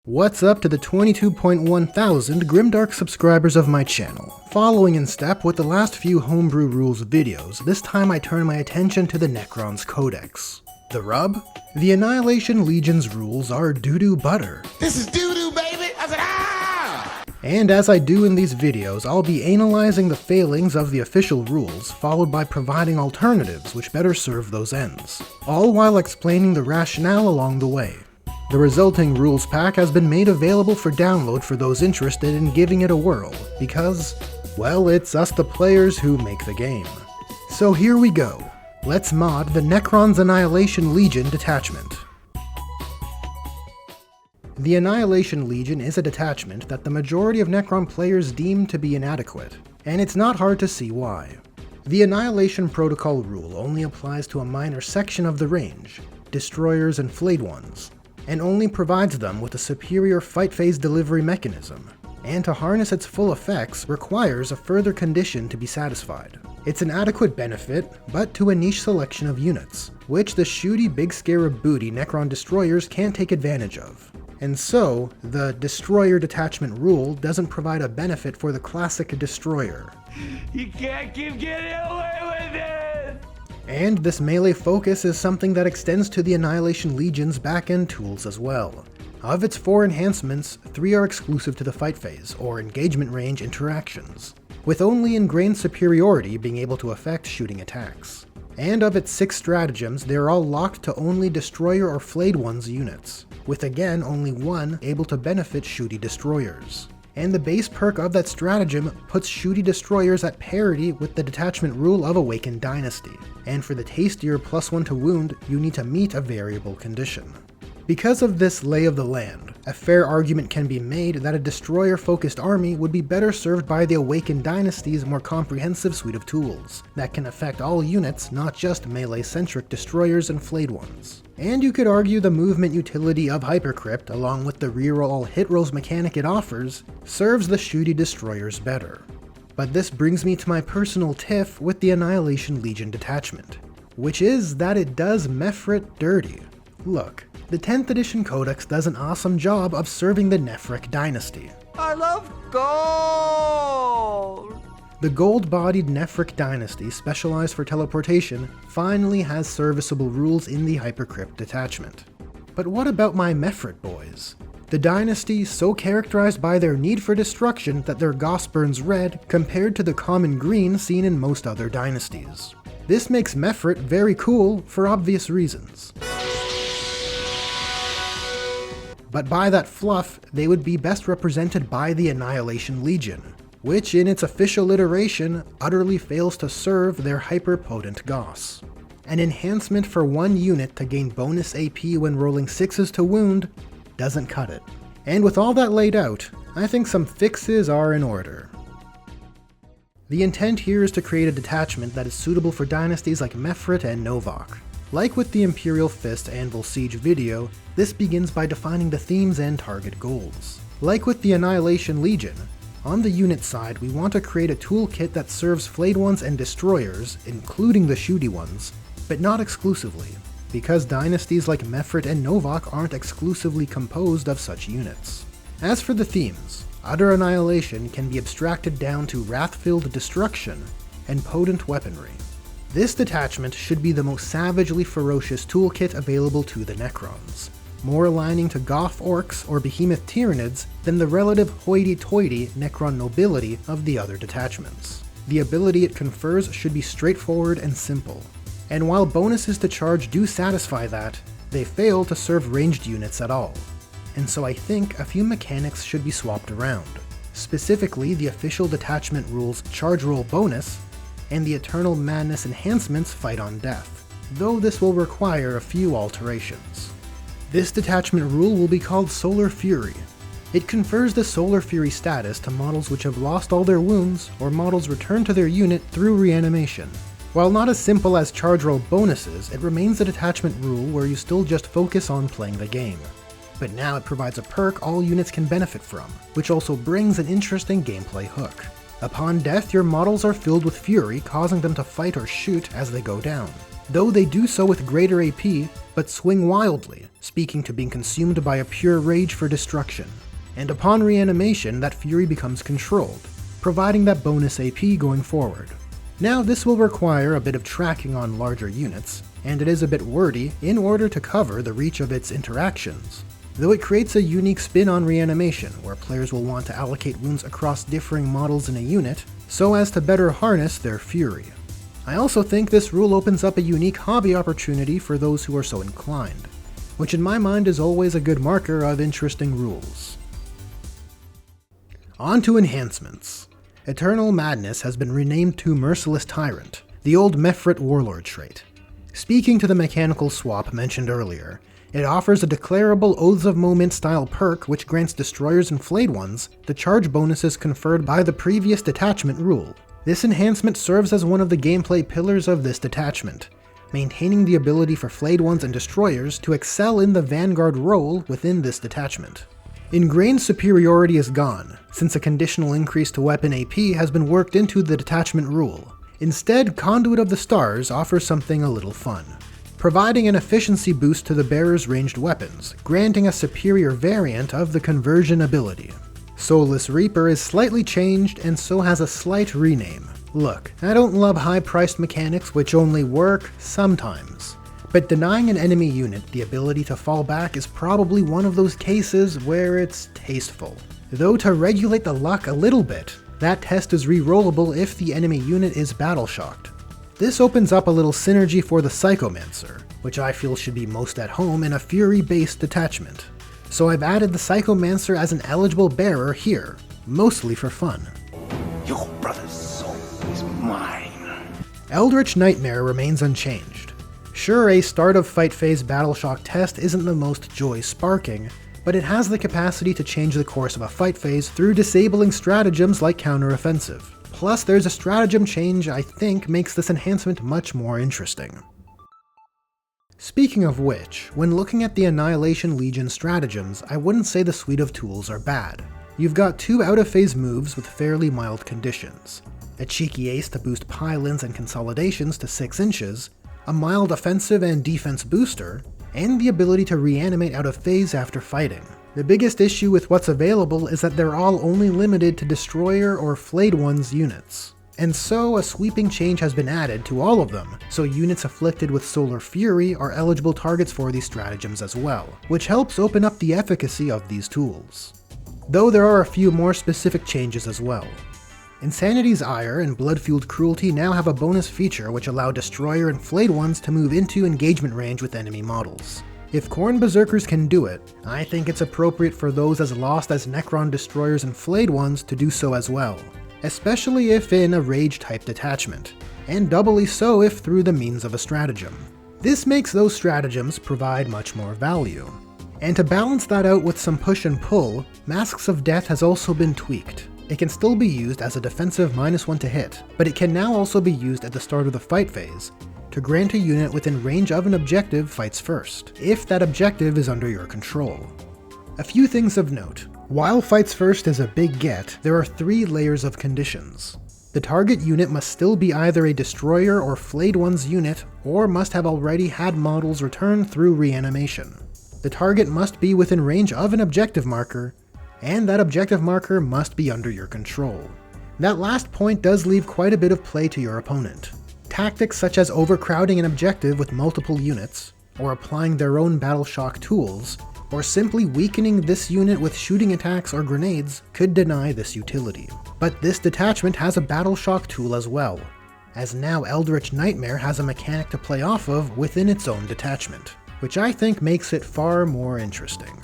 What's up to the 22.1 thousand Grimdark subscribers of my channel? Following in step with the last few homebrew rules videos, this time I turn my attention to the Necrons codex. The rub? The Annihilation Legion's rules are doo-doo butter. This is doo-doo, baby! I said, ah! And as I do in these videos, I'll be analyzing the failings of the official rules, followed by providing alternatives which better serve those ends, all while explaining the rationale along the way. The resulting rules pack has been made available for download for those interested in giving it a whirl, because, well, it's us the players who make the game. So here we go. Let's mod the Necrons Annihilation Legion Detachment. The Annihilation Legion is a detachment that the majority of Necron players deem to be inadequate, and it's not hard to see why. The Annihilation Protocol rule only applies to a minor section of the range, destroyers and flayed ones, and only provides them with a superior fight phase delivery mechanism, and to harness its full effects requires a further condition to be satisfied. It's an adequate benefit, but to a niche selection of units, which the shooty big scarab booty Necron destroyers can't take advantage of. And so, the Destroyer Detachment Rule doesn't provide a benefit for the classic destroyer. You can't keep getting away with it! And this melee focus is something that extends to the Annihilation Legion's back-end tools as well. Of its 4 enhancements, 3 are exclusive to the fight phase, or engagement range interactions, with only ingrained superiority being able to affect shooting attacks. And of its 6 stratagems, they are all locked to only Destroyer or Flayed Ones units, with again only 1 able to benefit shooty destroyers. And the base perk of that stratagem puts shooty destroyers at parity with the detachment rule of Awakened Dynasty, and for the tastier +1 to wound, you need to meet a variable condition. Because of this lay of the land, a fair argument can be made that a destroyer-focused army would be better served by the Awakened Dynasty's more comprehensive suite of tools, that can affect all units, not just melee-centric destroyers and flayed ones. And you could argue the movement utility of Hypercrypt, along with the reroll all hit rolls mechanic it offers, serves the shooty destroyers better. But this brings me to my personal tiff with the Annihilation Legion Detachment, which is that it does Mefrit dirty. Look, the 10th edition codex does an awesome job of serving the Nephric dynasty. I love gold! The gold-bodied Nephric dynasty, specialized for teleportation, finally has serviceable rules in the Hypercrypt detachment. But what about my Mefrit boys? The dynasty, so characterized by their need for destruction that their goss burns red compared to the common green seen in most other dynasties. This makes Mefrit very cool for obvious reasons. But by that fluff, they would be best represented by the Annihilation Legion, which in its official iteration utterly fails to serve their hyper-potent goss. An enhancement for 1 unit to gain bonus AP when rolling 6s to wound doesn't cut it. And with all that laid out, I think some fixes are in order. The intent here is to create a detachment that is suitable for dynasties like Mefrit and Novak. Like with the Imperial Fist Anvil Siege video, this begins by defining the themes and target goals. Like with the Annihilation Legion, on the unit side we want to create a toolkit that serves flayed ones and destroyers, including the shooty ones, but not exclusively, because dynasties like Mefrit and Novak aren't exclusively composed of such units. As for the themes, utter annihilation can be abstracted down to wrath-filled destruction and potent weaponry. This detachment should be the most savagely ferocious toolkit available to the Necrons, more aligning to Goth Orcs or Behemoth Tyranids than the relative hoity-toity Necron nobility of the other detachments. The ability it confers should be straightforward and simple, and while bonuses to charge do satisfy that, they fail to serve ranged units at all. And so I think a few mechanics should be swapped around, specifically the official detachment rules charge roll bonus, and the Eternal Madness enhancements Fight on Death, though this will require a few alterations. This detachment rule will be called Solar Fury. It confers the Solar Fury status to models which have lost all their wounds, or models returned to their unit through reanimation. While not as simple as charge roll bonuses, it remains a detachment rule where you still just focus on playing the game. But now it provides a perk all units can benefit from, which also brings an interesting gameplay hook. Upon death, your models are filled with fury, causing them to fight or shoot as they go down. though they do so with greater AP, but swing wildly, speaking to being consumed by a pure rage for destruction. And upon reanimation, that fury becomes controlled, providing that bonus AP going forward. Now this will require a bit of tracking on larger units, and it is a bit wordy in order to cover the reach of its interactions, though it creates a unique spin on reanimation, where players will want to allocate wounds across differing models in a unit, so as to better harness their fury. I also think this rule opens up a unique hobby opportunity for those who are so inclined, which in my mind is always a good marker of interesting rules. On to enhancements. Eternal Madness has been renamed to Merciless Tyrant, the old Mefrit warlord trait. Speaking to the mechanical swap mentioned earlier, it offers a declarable Oaths of Moment style perk which grants destroyers and flayed ones the charge bonuses conferred by the previous detachment rule. This enhancement serves as one of the gameplay pillars of this detachment, maintaining the ability for flayed ones and destroyers to excel in the vanguard role within this detachment. Ingrained superiority is gone, since a conditional increase to weapon AP has been worked into the detachment rule. Instead, Conduit of the Stars offers something a little fun, providing an efficiency boost to the bearer's ranged weapons, granting a superior variant of the conversion ability. Soulless Reaper is slightly changed and so has a slight rename. Look, I don't love high-priced mechanics which only work sometimes, but denying an enemy unit the ability to fall back is probably one of those cases where it's tasteful. Though to regulate the luck a little bit, that test is re-rollable if the enemy unit is battle-shocked. This opens up a little synergy for the Psychomancer, which I feel should be most at home in a Fury-based detachment. So I've added the Psychomancer as an eligible bearer here, mostly for fun. Your brother's soul is mine. Eldritch Nightmare remains unchanged. Sure, a start of fight phase battle shock test isn't the most joy-sparking, but it has the capacity to change the course of a fight phase through disabling stratagems like counteroffensive. Plus, there's a stratagem change I think makes this enhancement much more interesting. Speaking of which, when looking at the Annihilation Legion stratagems, I wouldn't say the suite of tools are bad. You've got 2 out-of-phase moves with fairly mild conditions, a cheeky ace to boost pile-ins and consolidations to 6 inches, a mild offensive and defense booster, and the ability to reanimate out of phase after fighting. The biggest issue with what's available is that they're all only limited to Destroyer or Flayed Ones units. And so a sweeping change has been added to all of them, so units afflicted with Solar Fury are eligible targets for these stratagems as well, which helps open up the efficacy of these tools. Though there are a few more specific changes as well. Insanity's Ire and Blood-Fueled Cruelty now have a bonus feature which allow Destroyer and Flayed Ones to move into engagement range with enemy models. If Khorne Berserkers can do it, I think it's appropriate for those as lost as Necron Destroyers and Flayed Ones to do so as well, especially if in a Rage-type detachment, and doubly so if through the means of a stratagem. This makes those stratagems provide much more value. And to balance that out with some push and pull, Masks of Death has also been tweaked. It can still be used as a defensive -1 to hit, but it can now also be used at the start of the fight phase, to grant a unit within range of an objective fights first, if that objective is under your control. A few things of note. While fights first is a big get, there are 3 layers of conditions. The target unit must still be either a Destroyer or Flayed Ones unit, or must have already had models returned through reanimation. The target must be within range of an objective marker, and that objective marker must be under your control. That last point does leave quite a bit of play to your opponent. Tactics such as overcrowding an objective with multiple units, or applying their own battle shock tools, or simply weakening this unit with shooting attacks or grenades could deny this utility. But this detachment has a battle shock tool as well, as now Eldritch Nightmare has a mechanic to play off of within its own detachment, which I think makes it far more interesting.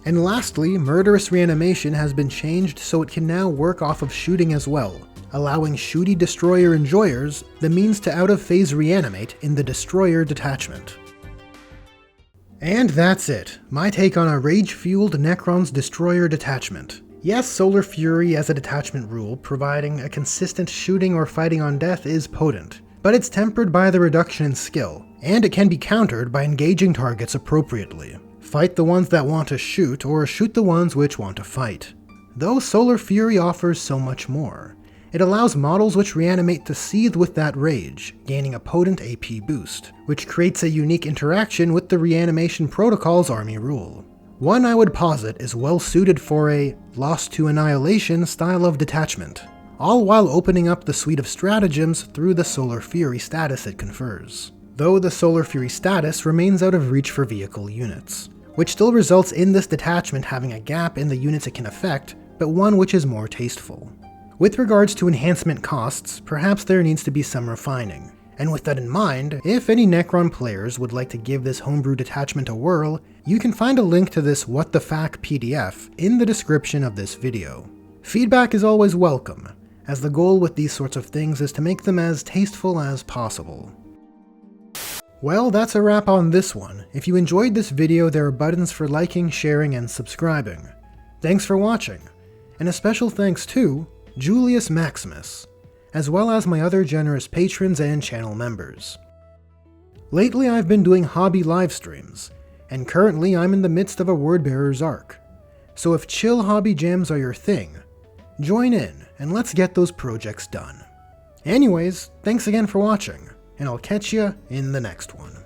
And lastly, Murderous Reanimation has been changed so it can now work off of shooting as well, allowing shooty Destroyer enjoyers the means to out-of-phase reanimate in the Destroyer detachment. And that's it, my take on a rage-fueled Necron's Destroyer detachment. Yes, Solar Fury as a detachment rule, providing a consistent shooting or fighting on death is potent, but it's tempered by the reduction in skill, and it can be countered by engaging targets appropriately. Fight the ones that want to shoot, or shoot the ones which want to fight. Though Solar Fury offers so much more, It allows models which reanimate to seethe with that rage, gaining a potent AP boost, which creates a unique interaction with the reanimation protocol's army rule. One I would posit is well suited for a Lost to Annihilation style of detachment, all while opening up the suite of stratagems through the Solar Fury status it confers. Though the Solar Fury status remains out of reach for vehicle units, which still results in this detachment having a gap in the units it can affect, but one which is more tasteful. With regards to enhancement costs, perhaps there needs to be some refining, and with that in mind, if any Necron players would like to give this homebrew detachment a whirl, you can find a link to this What the Fack PDF in the description of this video. Feedback is always welcome, as the goal with these sorts of things is to make them as tasteful as possible. Well, that's a wrap on this one. If you enjoyed this video, there are buttons for liking, sharing, and subscribing. Thanks for watching, and a special thanks to Julius Maximus, as well as my other generous patrons and channel members. Lately I've been doing hobby live streams, and currently I'm in the midst of a Wordbearer's arc. So if chill hobby jams are your thing, join in and let's get those projects done. Anyways, thanks again for watching, and I'll catch ya in the next one.